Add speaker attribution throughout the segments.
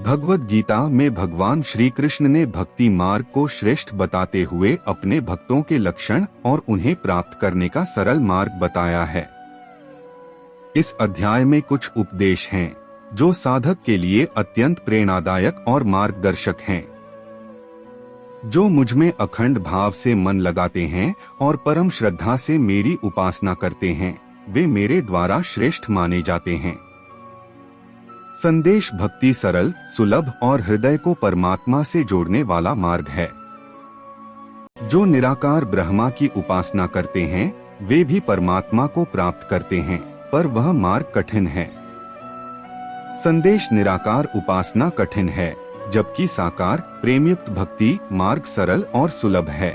Speaker 1: भगवद गीता में भगवान श्री कृष्ण ने भक्ति मार्ग को श्रेष्ठ बताते हुए अपने भक्तों के लक्षण और उन्हें प्राप्त करने का सरल मार्ग बताया है। इस अध्याय में कुछ उपदेश हैं जो साधक के लिए अत्यंत प्रेरणादायक और मार्गदर्शक हैं। जो मुझ में अखंड भाव से मन लगाते हैं और परम श्रद्धा से मेरी उपासना करते हैं, वे मेरे द्वारा श्रेष्ठ माने जाते हैं। संदेश भक्ति सरल, सुलभ और हृदय को परमात्मा से जोड़ने वाला मार्ग है। जो निराकार ब्रह्मा की उपासना करते हैं, वे भी परमात्मा को प्राप्त करते हैं, पर वह मार्ग कठिन है। संदेश निराकार उपासना कठिन है, जबकि साकार प्रेमयुक्त भक्ति मार्ग सरल और सुलभ है।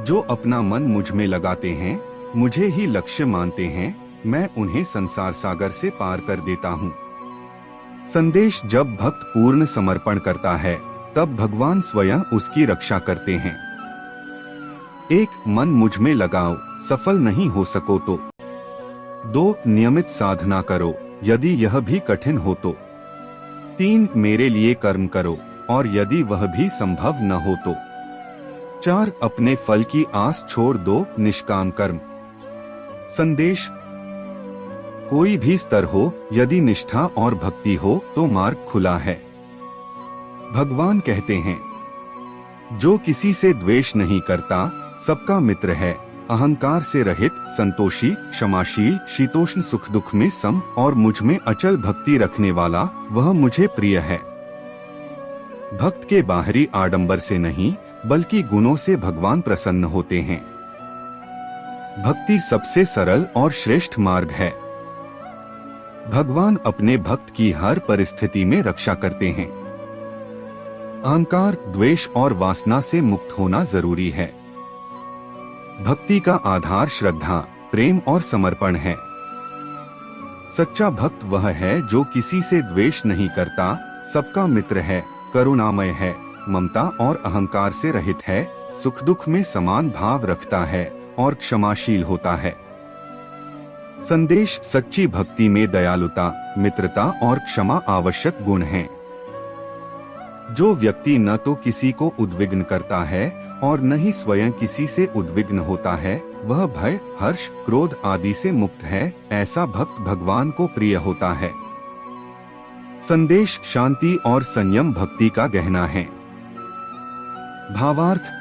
Speaker 1: जो अपना मन मुझ में लगाते हैं, मुझे ही लक्ष्य मानते हैं, मैं उन्हें संसार सागर से पार कर देता हूँ। संदेश जब भक्त पूर्ण समर्पण करता है, तब भगवान स्वयं उसकी रक्षा करते हैं। 1. मन मुझ में लगाओ, सफल नहीं हो सको तो। 2. नियमित साधना करो, यदि यह भी कठिन हो तो। 3. मेरे लिए कर्म करो, और यदि वह भी संभव न हो तो। 4. अपने फल की आस छोड़ दो, निष्काम कर्म। संदेश कोई भी स्तर हो, यदि निष्ठा और भक्ति हो तो मार्ग खुला है। भगवान कहते हैं, जो किसी से द्वेष नहीं करता, सबका मित्र है, अहंकार से रहित, संतोषी, क्षमाशील, शीतोष्ण सुख दुख में सम और मुझ में अचल भक्ति रखने वाला, वह मुझे प्रिय है। भक्त के बाहरी आडंबर से नहीं, बल्कि गुणों से भगवान प्रसन्न होते हैं। भक्ति सबसे सरल और श्रेष्ठ मार्ग है। भगवान अपने भक्त की हर परिस्थिति में रक्षा करते हैं। अहंकार, द्वेष और वासना से मुक्त होना जरूरी है। भक्ति का आधार श्रद्धा, प्रेम और समर्पण है। सच्चा भक्त वह है जो किसी से द्वेष नहीं करता, सबका मित्र है, करुणामय है, ममता और अहंकार से रहित है, सुख दुख में समान भाव रखता है और क्षमाशील होता है। संदेश सच्ची भक्ति में दयालुता, मित्रता और क्षमा आवश्यक गुण हैं। जो व्यक्ति न तो किसी को उद्विग्न करता है और न ही स्वयं किसी से उद्विग्न होता है, वह भय, हर्ष, क्रोध आदि से मुक्त है, ऐसा भक्त भगवान को प्रिय होता है। संदेश शांति और संयम भक्ति का गहना है। भावार्थ,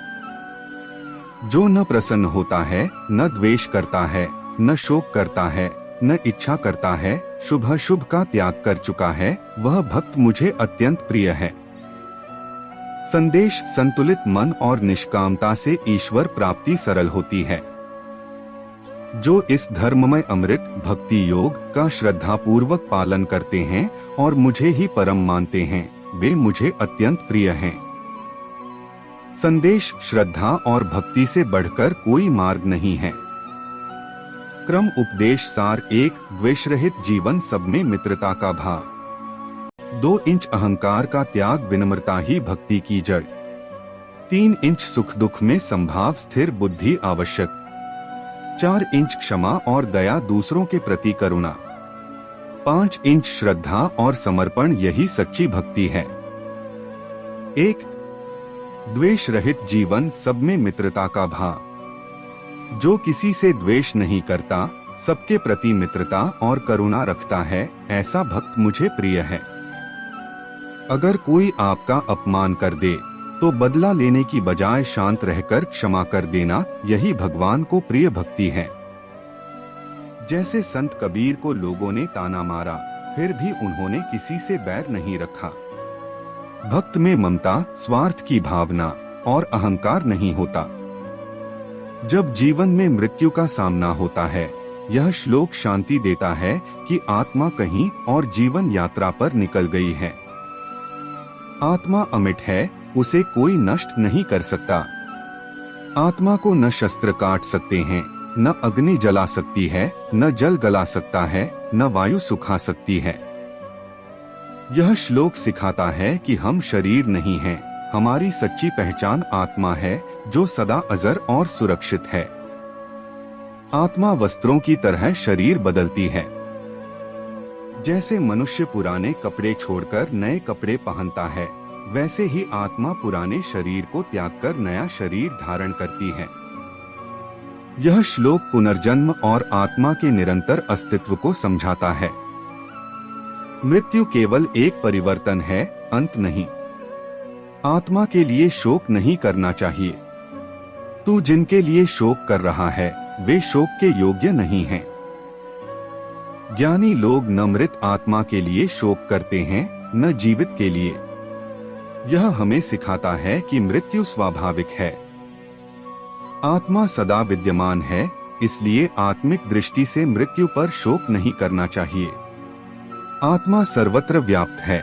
Speaker 1: जो न प्रसन्न होता है, न द्वेष करता है, न शोक करता है, न इच्छा करता है, शुभ अशुभ का त्याग कर चुका है, वह भक्त मुझे अत्यंत प्रिय है। संदेश संतुलित मन और निष्कामता से ईश्वर प्राप्ति सरल होती है। जो इस धर्ममय अमृत भक्ति योग का श्रद्धा पूर्वक पालन करते हैं और मुझे ही परम मानते हैं, वे मुझे अत्यंत प्रिय हैं। संदेश श्रद्धा और भक्ति से बढ़कर कोई मार्ग नहीं है। क्रम उपदेश सार 1. द्वेष रहित जीवन, सब में मित्रता का भाव। 2 इंच अहंकार का त्याग, विनम्रता ही भक्ति की जड़। 3 इंच सुख दुख में संभाव, स्थिर बुद्धि आवश्यक। 4 इंच क्षमा और दया, दूसरों के प्रति करुणा। 5 इंच श्रद्धा और समर्पण, यही सच्ची भक्ति है। 1. द्वेष रहित जीवन, सब में मित्रता का भाव। जो किसी से द्वेष नहीं करता, सबके प्रति मित्रता और करुणा रखता है, ऐसा भक्त मुझे प्रिय है। अगर कोई आपका अपमान कर दे, तो बदला लेने की बजाय शांत रहकर क्षमा कर देना, यही भगवान को प्रिय भक्ति है। जैसे संत कबीर को लोगों ने ताना मारा, फिर भी उन्होंने किसी से बैर नहीं रखा। भक्त में ममता, स्वार्थ की भावना और अहंकार नहीं होता। जब जीवन में मृत्यु का सामना होता है, यह श्लोक शांति देता है कि आत्मा कहीं और जीवन यात्रा पर निकल गई है। आत्मा अमिट है, उसे कोई नष्ट नहीं कर सकता। आत्मा को न शस्त्र काट सकते हैं, न अग्नि जला सकती है, न जल गला सकता है, न वायु सुखा सकती है। यह श्लोक सिखाता है कि हम शरीर नहीं हैं, हमारी सच्ची पहचान आत्मा है, जो सदा अजर और सुरक्षित है। आत्मा वस्त्रों की तरह शरीर बदलती है। जैसे मनुष्य पुराने कपड़े छोड़कर नए कपड़े पहनता है, वैसे ही आत्मा पुराने शरीर को त्याग कर नया शरीर धारण करती है। यह श्लोक पुनर्जन्म और आत्मा के निरंतर अस्तित्व को समझाता है। मृत्यु केवल एक परिवर्तन है, अंत नहीं। आत्मा के लिए शोक नहीं करना चाहिए। तू जिनके लिए शोक कर रहा है वे शोक के योग्य नहीं हैं। ज्ञानी लोग न मृत आत्मा के लिए शोक करते हैं, न जीवित के लिए। यह हमें सिखाता है कि मृत्यु स्वाभाविक है। आत्मा सदा विद्यमान है, इसलिए आत्मिक दृष्टि से मृत्यु पर शोक नहीं करना चाहिए। आत्मा सर्वत्र व्याप्त है।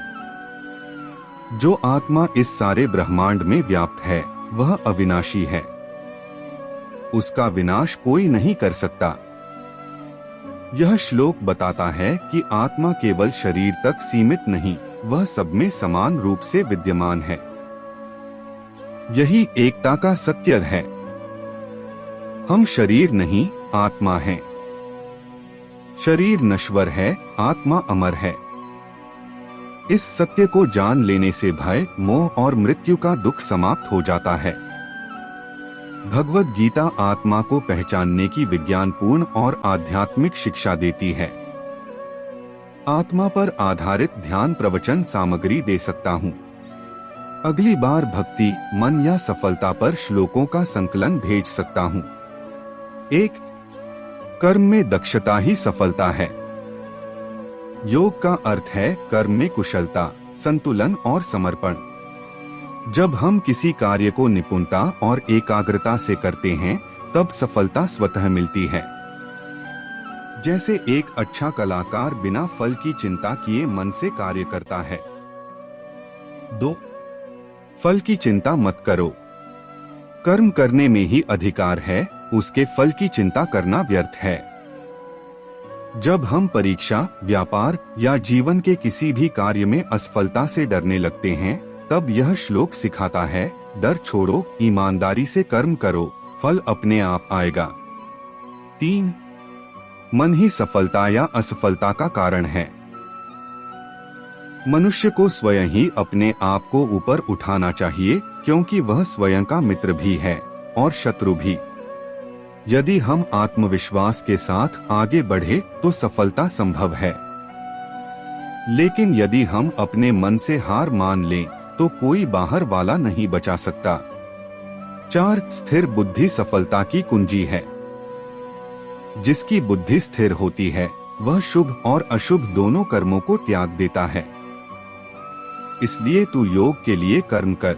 Speaker 1: जो आत्मा इस सारे ब्रह्मांड में व्याप्त है वह अविनाशी है। उसका विनाश कोई नहीं कर सकता। यह श्लोक बताता है कि आत्मा केवल शरीर तक सीमित नहीं, वह सब में समान रूप से विद्यमान है। यही एकता का सत्य है। हम शरीर नहीं, आत्मा हैं। शरीर नश्वर है, आत्मा अमर है। इस सत्य को जान लेने से भय, मोह और मृत्यु का दुख समाप्त हो जाता है। भगवद गीता आत्मा को पहचानने की विज्ञानपूर्ण और आध्यात्मिक शिक्षा देती है। आत्मा पर आधारित ध्यान प्रवचन सामग्री दे सकता हूँ। अगली बार भक्ति, मन या सफलता पर श्लोकों का संकलन भेज सकता हूँ। 1. कर्म में दक्षता ही सफलता है। योग का अर्थ है कर्म में कुशलता, संतुलन और समर्पण। जब हम किसी कार्य को निपुणता और एकाग्रता से करते हैं, तब सफलता स्वतः मिलती है। जैसे एक अच्छा कलाकार बिना फल की चिंता किए मन से कार्य करता है। 2. फल की चिंता मत करो। कर्म करने में ही अधिकार है, उसके फल की चिंता करना व्यर्थ है। जब हम परीक्षा, व्यापार या जीवन के किसी भी कार्य में असफलता से डरने लगते हैं, तब यह श्लोक सिखाता है, डर छोड़ो, ईमानदारी से कर्म करो, फल अपने आप आएगा। 3. मन ही सफलता या असफलता का कारण है। मनुष्य को स्वयं ही अपने आप को ऊपर उठाना चाहिए, क्योंकि वह स्वयं का मित्र भी है और शत्रु भी। यदि हम आत्मविश्वास के साथ आगे बढ़े तो सफलता संभव है। लेकिन यदि हम अपने मन से हार मान लें तो कोई बाहर वाला नहीं बचा सकता। 4. स्थिर बुद्धि सफलता की कुंजी है। जिसकी बुद्धि स्थिर होती है वह शुभ और अशुभ दोनों कर्मों को त्याग देता है। इसलिए तू योग के लिए कर्म कर।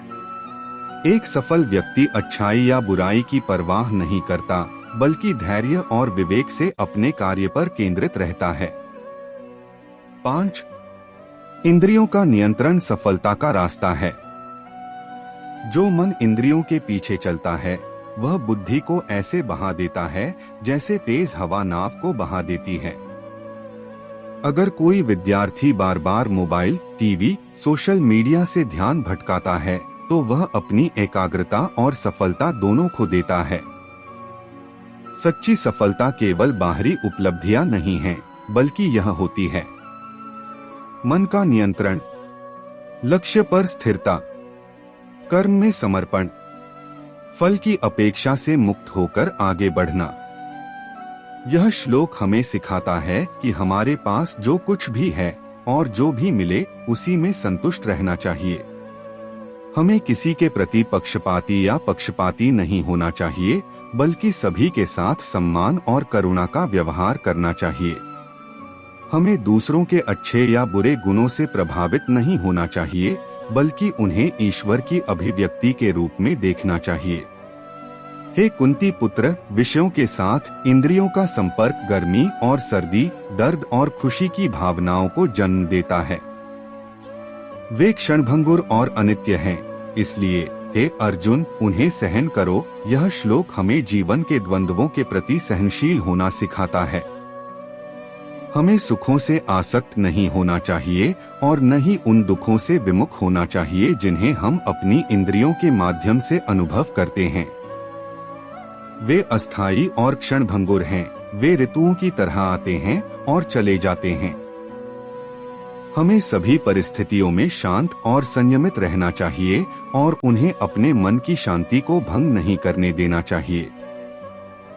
Speaker 1: एक सफल व्यक्ति अच्छाई या बुराई की परवाह नहीं करता, बल्कि धैर्य और विवेक से अपने कार्य पर केंद्रित रहता है। 5. इंद्रियों का नियंत्रण सफलता का रास्ता है। जो मन इंद्रियों के पीछे चलता है वह बुद्धि को ऐसे बहा देता है जैसे तेज हवा नाव को बहा देती है। अगर कोई विद्यार्थी बार बार मोबाइल, टीवी, सोशल मीडिया से ध्यान भटकाता है तो वह अपनी एकाग्रता और सफलता दोनों खो देता है। सच्ची सफलता केवल बाहरी उपलब्धियां नहीं है, बल्कि यह होती है मन का नियंत्रण, लक्ष्य पर स्थिरता, कर्म में समर्पण, फल की अपेक्षा से मुक्त होकर आगे बढ़ना। यह श्लोक हमें सिखाता है कि हमारे पास जो कुछ भी है और जो भी मिले उसी में संतुष्ट रहना चाहिए। हमें किसी के प्रति पक्षपाती या पक्षपाती नहीं होना चाहिए, बल्कि सभी के साथ सम्मान और करुणा का व्यवहार करना चाहिए। हमें दूसरों के अच्छे या बुरे गुणों से प्रभावित नहीं होना चाहिए, बल्कि उन्हें ईश्वर की अभिव्यक्ति के रूप में देखना चाहिए। हे कुंती पुत्र, विषयों के साथ इंद्रियों का संपर्क गर्मी और सर्दी, दर्द और खुशी की भावनाओं को जन्म देता है। वे क्षणभंगुर और अनित्य हैं, इसलिए हे अर्जुन, उन्हें सहन करो। यह श्लोक हमें जीवन के द्वंद्वों के प्रति सहनशील होना सिखाता है। हमें सुखों से आसक्त नहीं होना चाहिए और न ही उन दुखों से विमुख होना चाहिए जिन्हें हम अपनी इंद्रियों के माध्यम से अनुभव करते हैं। वे अस्थायी और क्षणभंगुर हैं, वे ऋतुओं की तरह आते हैं और चले जाते हैं। हमें सभी परिस्थितियों में शांत और संयमित रहना चाहिए और उन्हें अपने मन की शांति को भंग नहीं करने देना चाहिए।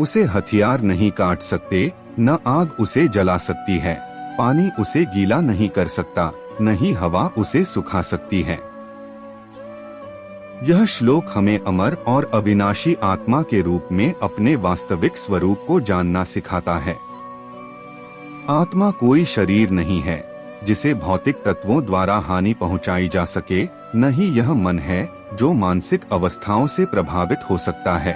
Speaker 1: उसे हथियार नहीं काट सकते, न आग उसे जला सकती है, पानी उसे गीला नहीं कर सकता, न ही हवा उसे सुखा सकती है। यह श्लोक हमें अमर और अविनाशी आत्मा के रूप में अपने वास्तविक स्वरूप को जानना सिखाता है। आत्मा कोई शरीर नहीं है जिसे भौतिक तत्वों द्वारा हानि पहुंचाई जा सके, न ही यह मन है जो मानसिक अवस्थाओं से प्रभावित हो सकता है।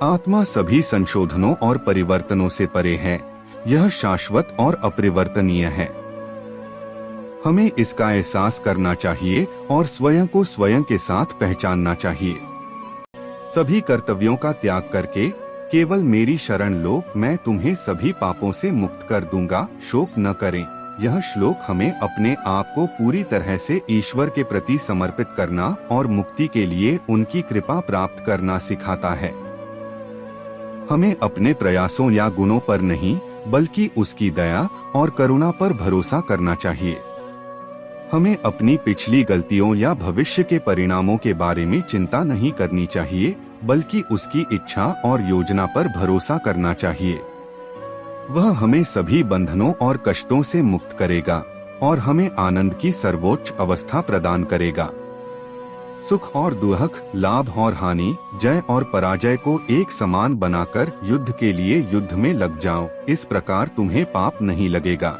Speaker 1: आत्मा सभी संशोधनों और परिवर्तनों से परे है, यह शाश्वत और अपरिवर्तनीय है। हमें इसका एहसास करना चाहिए और स्वयं को स्वयं के साथ पहचानना चाहिए। सभी कर्तव्यों का त्याग करके केवल मेरी शरण लो, मैं तुम्हें सभी पापों से मुक्त कर दूंगा, शोक न करें। यह श्लोक हमें अपने आप को पूरी तरह से ईश्वर के प्रति समर्पित करना और मुक्ति के लिए उनकी कृपा प्राप्त करना सिखाता है। हमें अपने प्रयासों या गुणों पर नहीं, बल्कि उसकी दया और करुणा पर भरोसा करना चाहिए। हमें अपनी पिछली गलतियों या भविष्य के परिणामों के बारे में चिंता नहीं करनी चाहिए, बल्कि उसकी इच्छा और योजना पर भरोसा करना चाहिए। वह हमें सभी बंधनों और कष्टों से मुक्त करेगा और हमें आनंद की सर्वोच्च अवस्था प्रदान करेगा। सुख और दुख, लाभ और हानि, जय और पराजय को एक समान बनाकर युद्ध के लिए युद्ध में लग जाओ, इस प्रकार तुम्हें पाप नहीं लगेगा।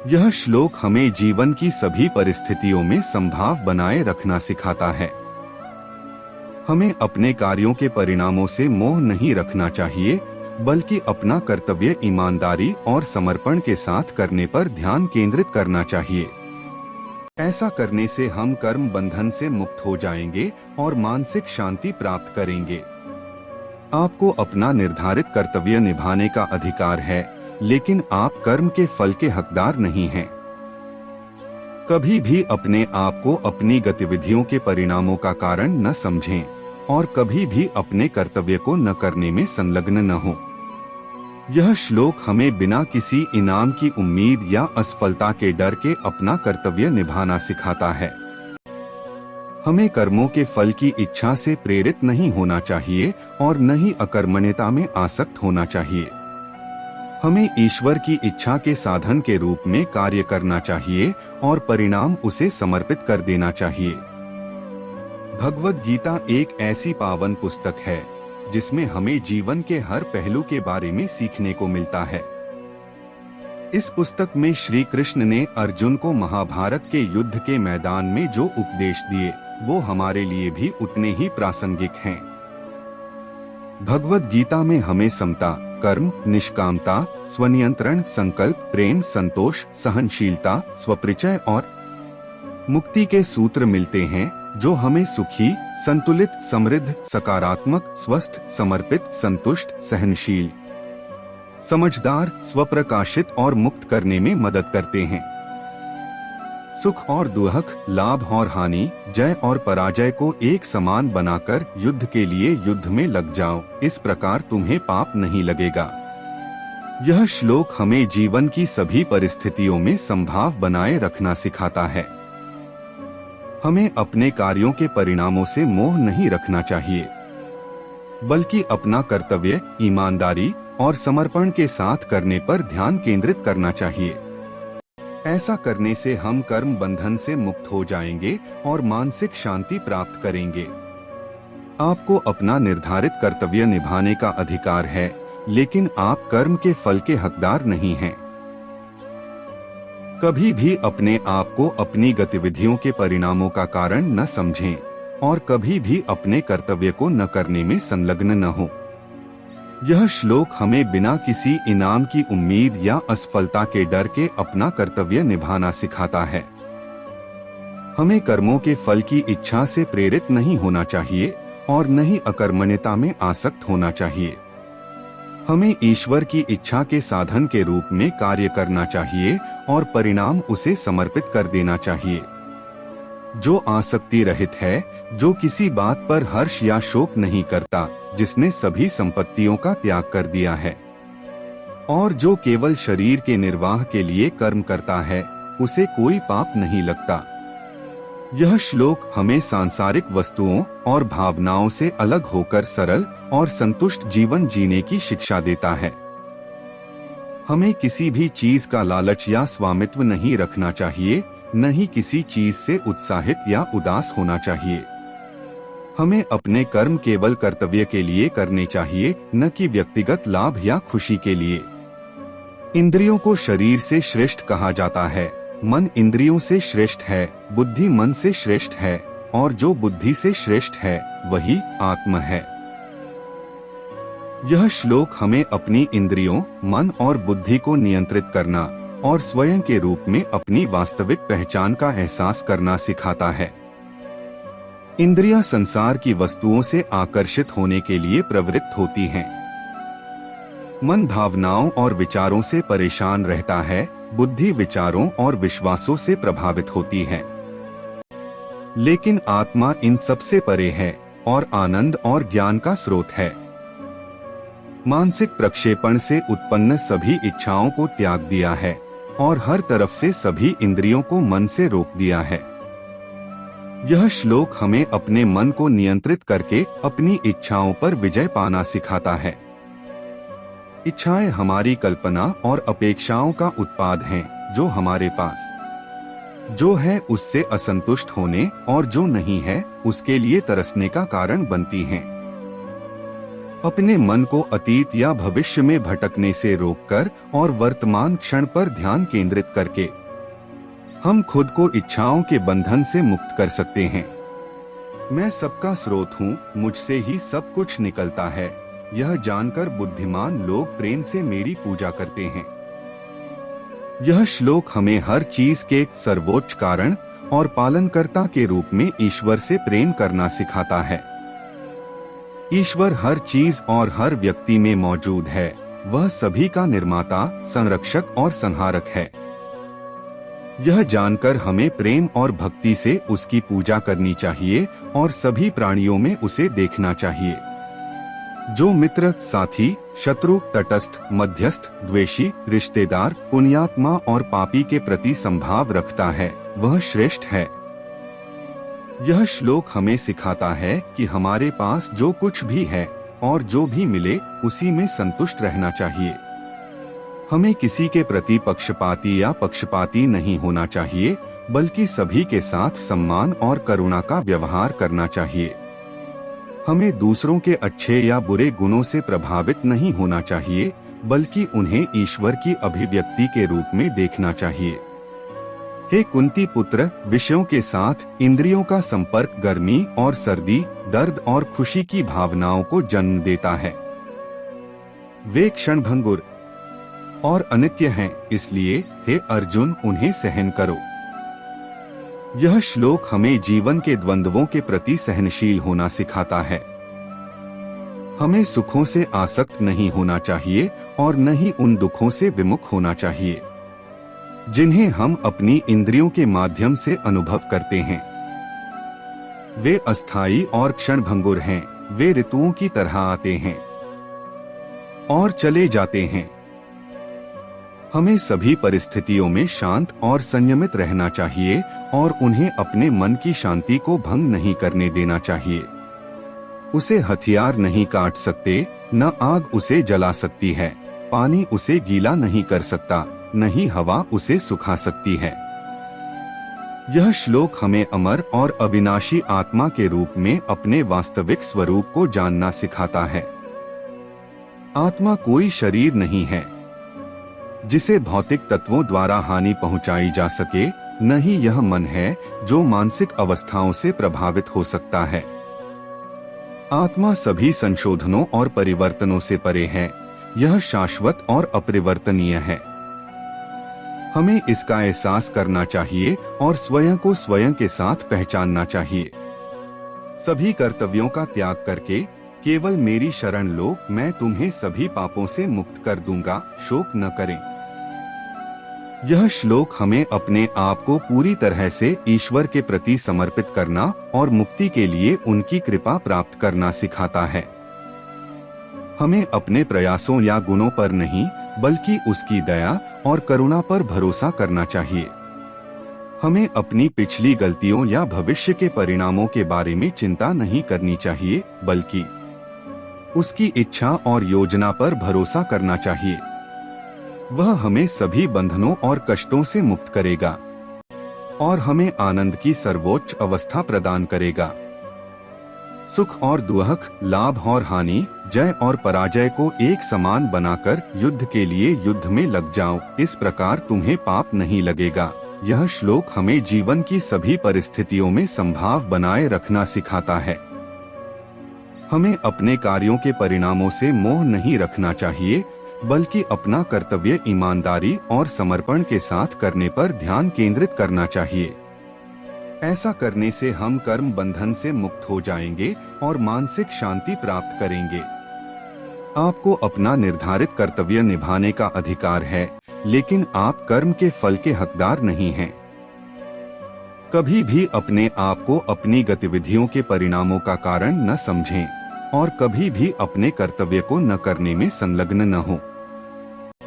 Speaker 1: यह श्लोक हमें जीवन की सभी परिस्थितियों में संभाव बनाए रखना सिखाता है। हमें अपने कार्यों के परिणामों से मोह नहीं रखना चाहिए, बल्कि अपना कर्तव्य ईमानदारी और समर्पण के साथ करने पर ध्यान केंद्रित करना चाहिए। ऐसा करने से हम कर्म बंधन से मुक्त हो जाएंगे और मानसिक शांति प्राप्त करेंगे। आपको अपना निर्धारित कर्तव्य निभाने का अधिकार है, लेकिन आप कर्म के फल के हकदार नहीं हैं। कभी भी अपने आप को अपनी गतिविधियों के परिणामों का कारण न समझें और कभी भी अपने कर्तव्य को न करने में संलग्न न हो। यह श्लोक हमें बिना किसी इनाम की उम्मीद या असफलता के डर के अपना कर्तव्य निभाना सिखाता है। हमें कर्मों के फल की इच्छा से प्रेरित नहीं होना चाहिए और न ही अकर्मण्यता में आसक्त होना चाहिए। हमें ईश्वर की इच्छा के साधन के रूप में कार्य करना चाहिए और परिणाम उसे समर्पित कर देना चाहिए। भगवद गीता एक ऐसी पावन पुस्तक है जिसमें हमें जीवन के हर पहलू के बारे में सीखने को मिलता है। इस पुस्तक में श्री कृष्ण ने अर्जुन को महाभारत के युद्ध के मैदान में जो उपदेश दिए, वो हमारे लिए भी उतने ही प्रासंगिक हैं। भगवद गीता में हमें समता, कर्म, निष्कामता, स्वनियंत्रण, संकल्प, प्रेम, संतोष, सहनशीलता, स्वपरिचय और मुक्ति के सूत्र मिलते हैं, जो हमें सुखी, संतुलित, समृद्ध, सकारात्मक, स्वस्थ, समर्पित, संतुष्ट, सहनशील, समझदार, स्वप्रकाशित और मुक्त करने में मदद करते हैं। सुख और दुख, लाभ और हानि, जय और पराजय को एक समान बनाकर युद्ध के लिए युद्ध में लग जाओ, इस प्रकार तुम्हें पाप नहीं लगेगा। यह श्लोक हमें जीवन की सभी परिस्थितियों में संभाव बनाए रखना सिखाता है। हमें अपने कार्यों के परिणामों से मोह नहीं रखना चाहिए, बल्कि अपना कर्तव्य ईमानदारी और समर्पण के साथ करने पर ध्यान केंद्रित करना चाहिए। ऐसा करने से हम कर्म बंधन से मुक्त हो जाएंगे और मानसिक शांति प्राप्त करेंगे। आपको अपना निर्धारित कर्तव्य निभाने का अधिकार है, लेकिन आप कर्म के फल के हकदार नहीं हैं। कभी भी अपने आप को अपनी गतिविधियों के परिणामों का कारण न समझें और कभी भी अपने कर्तव्य को न करने में संलग्न न हो। यह श्लोक हमें बिना किसी इनाम की उम्मीद या असफलता के डर के अपना कर्तव्य निभाना सिखाता है। हमें कर्मों के फल की इच्छा से प्रेरित नहीं होना चाहिए और न ही अकर्मण्यता में आसक्त होना चाहिए। हमें ईश्वर की इच्छा के साधन के रूप में कार्य करना चाहिए और परिणाम उसे समर्पित कर देना चाहिए। जो आसक्ति रहित है, जो किसी बात पर हर्ष या शोक नहीं करता, जिसने सभी संपत्तियों का त्याग कर दिया है। और जो केवल शरीर के निर्वाह के लिए कर्म करता है उसे कोई पाप नहीं लगता। यह श्लोक हमें सांसारिक वस्तुओं और भावनाओं से अलग होकर सरल और संतुष्ट जीवन जीने की शिक्षा देता है। हमें किसी भी चीज का लालच या स्वामित्व नहीं रखना चाहिए, न ही किसी चीज से उत्साहित या उदास होना चाहिए। हमें अपने कर्म केवल कर्तव्य के लिए करने चाहिए, न कि व्यक्तिगत लाभ या खुशी के लिए। इंद्रियों को शरीर से श्रेष्ठ कहा जाता है, मन इंद्रियों से श्रेष्ठ है, बुद्धि मन से श्रेष्ठ है, और जो बुद्धि से श्रेष्ठ है वही आत्म है। यह श्लोक हमें अपनी इंद्रियों, मन और बुद्धि को नियंत्रित करना और स्वयं के रूप में अपनी वास्तविक पहचान का एहसास करना सिखाता है। इंद्रियां संसार की वस्तुओं से आकर्षित होने के लिए प्रवृत्त होती हैं। मन भावनाओं और विचारों से परेशान रहता है, बुद्धि विचारों और विश्वासों से प्रभावित होती है। लेकिन आत्मा इन सब से परे है और आनंद और ज्ञान का स्रोत है। मानसिक प्रक्षेपण से उत्पन्न सभी इच्छाओं को त्याग दिया है और हर तरफ से सभी इंद्रियों को मन से रोक दिया है। यह श्लोक हमें अपने मन को नियंत्रित करके अपनी इच्छाओं पर विजय पाना सिखाता है। इच्छाएं हमारी कल्पना और अपेक्षाओं का उत्पाद हैं, जो हमारे पास जो है उससे असंतुष्ट होने और जो नहीं है उसके लिए तरसने का कारण बनती हैं। अपने मन को अतीत या भविष्य में भटकने से रोककर और वर्तमान क्षण पर ध्यान केंद्रित करके हम खुद को इच्छाओं के बंधन से मुक्त कर सकते हैं। मैं सबका स्रोत हूँ, मुझसे ही सब कुछ निकलता है, यह जानकर बुद्धिमान लोग प्रेम से मेरी पूजा करते हैं। यह श्लोक हमें हर चीज के सर्वोच्च कारण और पालनकर्ता के रूप में ईश्वर से प्रेम करना सिखाता है। ईश्वर हर चीज और हर व्यक्ति में मौजूद है, वह सभी का निर्माता, संरक्षक और संहारक है। यह जानकर हमें प्रेम और भक्ति से उसकी पूजा करनी चाहिए और सभी प्राणियों में उसे देखना चाहिए। जो मित्र, साथी, शत्रु, तटस्थ, मध्यस्थ, द्वेषी, रिश्तेदार, पुण्यात्मा और पापी के प्रति संभाव रखता है वह श्रेष्ठ है। यह श्लोक हमें सिखाता है कि हमारे पास जो कुछ भी है और जो भी मिले उसी में संतुष्ट रहना चाहिए। हमें किसी के प्रति पक्षपाती या पक्षपाती नहीं होना चाहिए, बल्कि सभी के साथ सम्मान और करुणा का व्यवहार करना चाहिए। हमें दूसरों के अच्छे या बुरे गुणों से प्रभावित नहीं होना चाहिए, बल्कि उन्हें ईश्वर की अभिव्यक्ति के रूप में देखना चाहिए। हे कुंती पुत्र, विषयों के साथ इंद्रियों का संपर्क गर्मी और सर्दी, दर्द और खुशी की भावनाओं को जन्म देता है। वे क्षणभंगुर और अनित्य हैं, इसलिए हे अर्जुन उन्हें सहन करो। यह श्लोक हमें जीवन के द्वंद्वों के प्रति सहनशील होना सिखाता है। हमें सुखों से आसक्त नहीं होना चाहिए और न ही उन दुखों से विमुख होना चाहिए जिन्हें हम अपनी इंद्रियों के माध्यम से अनुभव करते हैं। वे अस्थायी और क्षणभंगुर हैं, वे ऋतुओं की तरह आते हैं और चले जाते हैं। हमें सभी परिस्थितियों में शांत और संयमित रहना चाहिए और उन्हें अपने मन की शांति को भंग नहीं करने देना चाहिए। उसे हथियार नहीं काट सकते, न आग उसे जला सकती है, पानी उसे गीला नहीं कर सकता, न ही हवा उसे सुखा सकती है। यह श्लोक हमें अमर और अविनाशी आत्मा के रूप में अपने वास्तविक स्वरूप को जानना सिखाता है। आत्मा कोई शरीर नहीं है जिसे भौतिक तत्वों द्वारा हानि पहुंचाई जा सके, न ही यह मन है जो मानसिक अवस्थाओं से प्रभावित हो सकता है। आत्मा सभी संशोधनों और परिवर्तनों से परे है, यह शाश्वत और अपरिवर्तनीय है। हमें इसका एहसास करना चाहिए और स्वयं को स्वयं के साथ पहचानना चाहिए। सभी कर्तव्यों का त्याग करके केवल मेरी शरण लो, मैं तुम्हें सभी पापों से मुक्त कर दूंगा, शोक न करें। यह श्लोक हमें अपने आप को पूरी तरह से ईश्वर के प्रति समर्पित करना और मुक्ति के लिए उनकी कृपा प्राप्त करना सिखाता है। हमें अपने प्रयासों या गुणों पर नहीं बल्कि उसकी दया और करुणा पर भरोसा करना चाहिए। हमें अपनी पिछली गलतियों या भविष्य के परिणामों के बारे में चिंता नहीं करनी चाहिए, बल्कि उसकी इच्छा और योजना पर भरोसा करना चाहिए। वह हमें सभी बंधनों और कष्टों से मुक्त करेगा और हमें आनंद की सर्वोच्च अवस्था प्रदान करेगा। सुख और दुख, लाभ और हानि, जय और पराजय को एक समान बनाकर युद्ध के लिए युद्ध में लग जाओ, इस प्रकार तुम्हें पाप नहीं लगेगा। यह श्लोक हमें जीवन की सभी परिस्थितियों में संभाव बनाए रखना सिखाता है। हमें अपने कार्यों के परिणामों से मोह नहीं रखना चाहिए, बल्कि अपना कर्तव्य ईमानदारी और समर्पण के साथ करने पर ध्यान केंद्रित करना चाहिए। ऐसा करने से हम कर्म बंधन से मुक्त हो जाएंगे और मानसिक शांति प्राप्त करेंगे। आपको अपना निर्धारित कर्तव्य निभाने का अधिकार है, लेकिन आप कर्म के फल के हकदार नहीं हैं। कभी भी अपने आप को अपनी गतिविधियों के परिणामों का कारण न समझें और कभी भी अपने कर्तव्य को न करने में संलग्न न हो।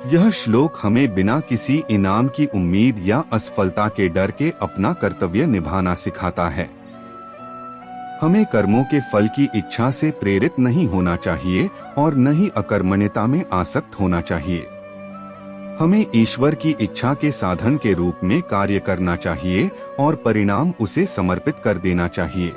Speaker 1: यह श्लोक हमें बिना किसी इनाम की उम्मीद या असफलता के डर के अपना कर्तव्य निभाना सिखाता है। हमें कर्मों के फल की इच्छा से प्रेरित नहीं होना चाहिए और न ही अकर्मण्यता में आसक्त होना चाहिए। हमें ईश्वर की इच्छा के साधन के रूप में कार्य करना चाहिए और परिणाम उसे समर्पित कर देना चाहिए।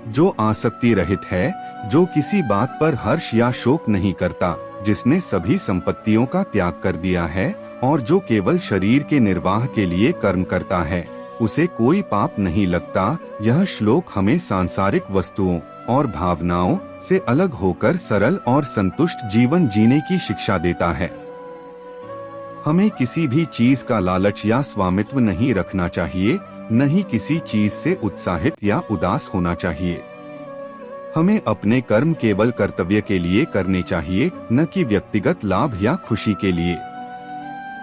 Speaker 1: जो आसक्ति रहित है, जो किसी बात पर हर्ष या शोक नहीं करता, जिसने सभी संपत्तियों का त्याग कर दिया है और जो केवल शरीर के निर्वाह के लिए कर्म करता है, उसे कोई पाप नहीं लगता। यह श्लोक हमें सांसारिक वस्तुओं और भावनाओं से अलग होकर सरल और संतुष्ट जीवन जीने की शिक्षा देता है। हमें किसी भी चीज का लालच या स्वामित्व नहीं रखना चाहिए, न ही किसी चीज से उत्साहित या उदास होना चाहिए। हमें अपने कर्म केवल कर्तव्य के लिए करने चाहिए, न कि व्यक्तिगत लाभ या खुशी के लिए।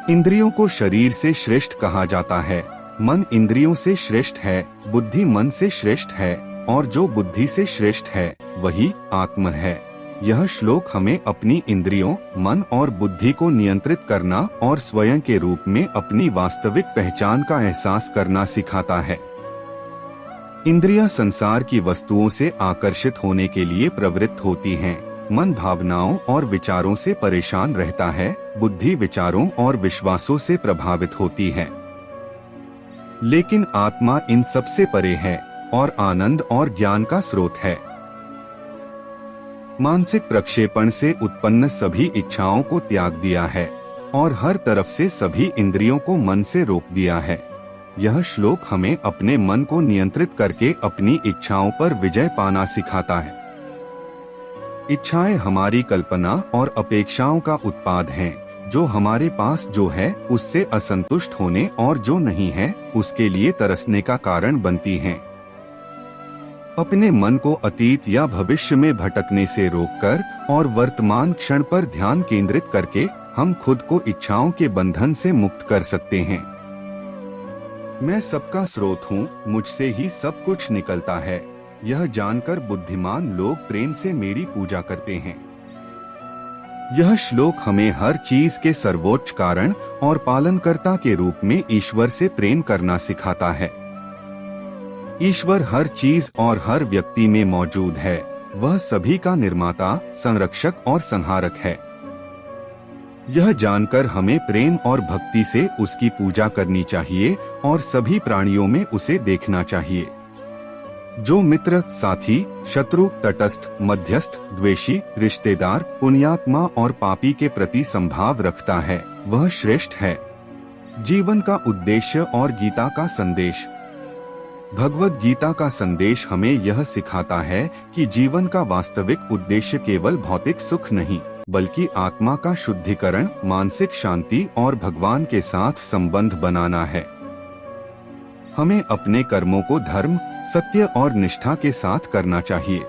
Speaker 1: इंद्रियों को शरीर से श्रेष्ठ कहा जाता है, मन इंद्रियों से श्रेष्ठ है, बुद्धि मन से श्रेष्ठ है और जो बुद्धि से श्रेष्ठ है वही आत्मा है। यह श्लोक हमें अपनी इंद्रियों, मन और बुद्धि को नियंत्रित करना और स्वयं के रूप में अपनी वास्तविक पहचान का एहसास करना सिखाता है। इंद्रियां संसार की वस्तुओं से आकर्षित होने के लिए प्रवृत्त होती हैं। मन भावनाओं और विचारों से परेशान रहता है, बुद्धि विचारों और विश्वासों से प्रभावित होती है। लेकिन आत्मा इन सब से परे है और आनंद और ज्ञान का स्रोत है। मानसिक प्रक्षेपण से उत्पन्न सभी इच्छाओं को त्याग दिया है और हर तरफ से सभी इंद्रियों को मन से रोक दिया है। यह श्लोक हमें अपने मन को नियंत्रित करके अपनी इच्छाओं पर विजय पाना सिखाता है। इच्छाएं हमारी कल्पना और अपेक्षाओं का उत्पाद हैं, जो हमारे पास जो है उससे असंतुष्ट होने और जो नहीं है उसके लिए तरसने का कारण बनती हैं। अपने मन को अतीत या भविष्य में भटकने से रोककर और वर्तमान क्षण पर ध्यान केंद्रित करके हम खुद को इच्छाओं के बंधन से मुक्त कर सकते हैं। मैं सबका स्रोत हूँ, मुझसे ही सब कुछ निकलता है, यह जानकर बुद्धिमान लोग प्रेम से मेरी पूजा करते हैं। यह श्लोक हमें हर चीज के सर्वोच्च कारण और पालनकर्ता के रूप में ईश्वर से प्रेम करना सिखाता है। ईश्वर हर चीज और हर व्यक्ति में मौजूद है। वह सभी का निर्माता, संरक्षक और संहारक है। यह जानकर हमें प्रेम और भक्ति से उसकी पूजा करनी चाहिए और सभी प्राणियों में उसे देखना चाहिए। जो मित्र, साथी, शत्रु, तटस्थ, मध्यस्थ, द्वेषी, रिश्तेदार, पुण्यात्मा और पापी के प्रति संभाव रखता है, वह श्रेष्ठ है। जीवन का उद्देश्य और गीता का संदेश। भगवद गीता का संदेश हमें यह सिखाता है कि जीवन का वास्तविक उद्देश्य केवल भौतिक सुख नहीं, बल्कि आत्मा का शुद्धिकरण, मानसिक शांति और भगवान के साथ संबंध बनाना है। हमें अपने कर्मों को धर्म, सत्य और निष्ठा के साथ करना चाहिए।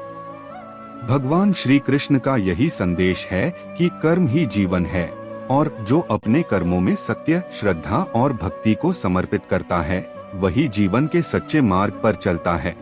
Speaker 1: भगवान श्री कृष्ण का यही संदेश है कि कर्म ही जीवन है और जो अपने कर्मों में सत्य, श्रद्धा और भक्ति को समर्पित करता है, वही जीवन के सच्चे मार्ग पर चलता है।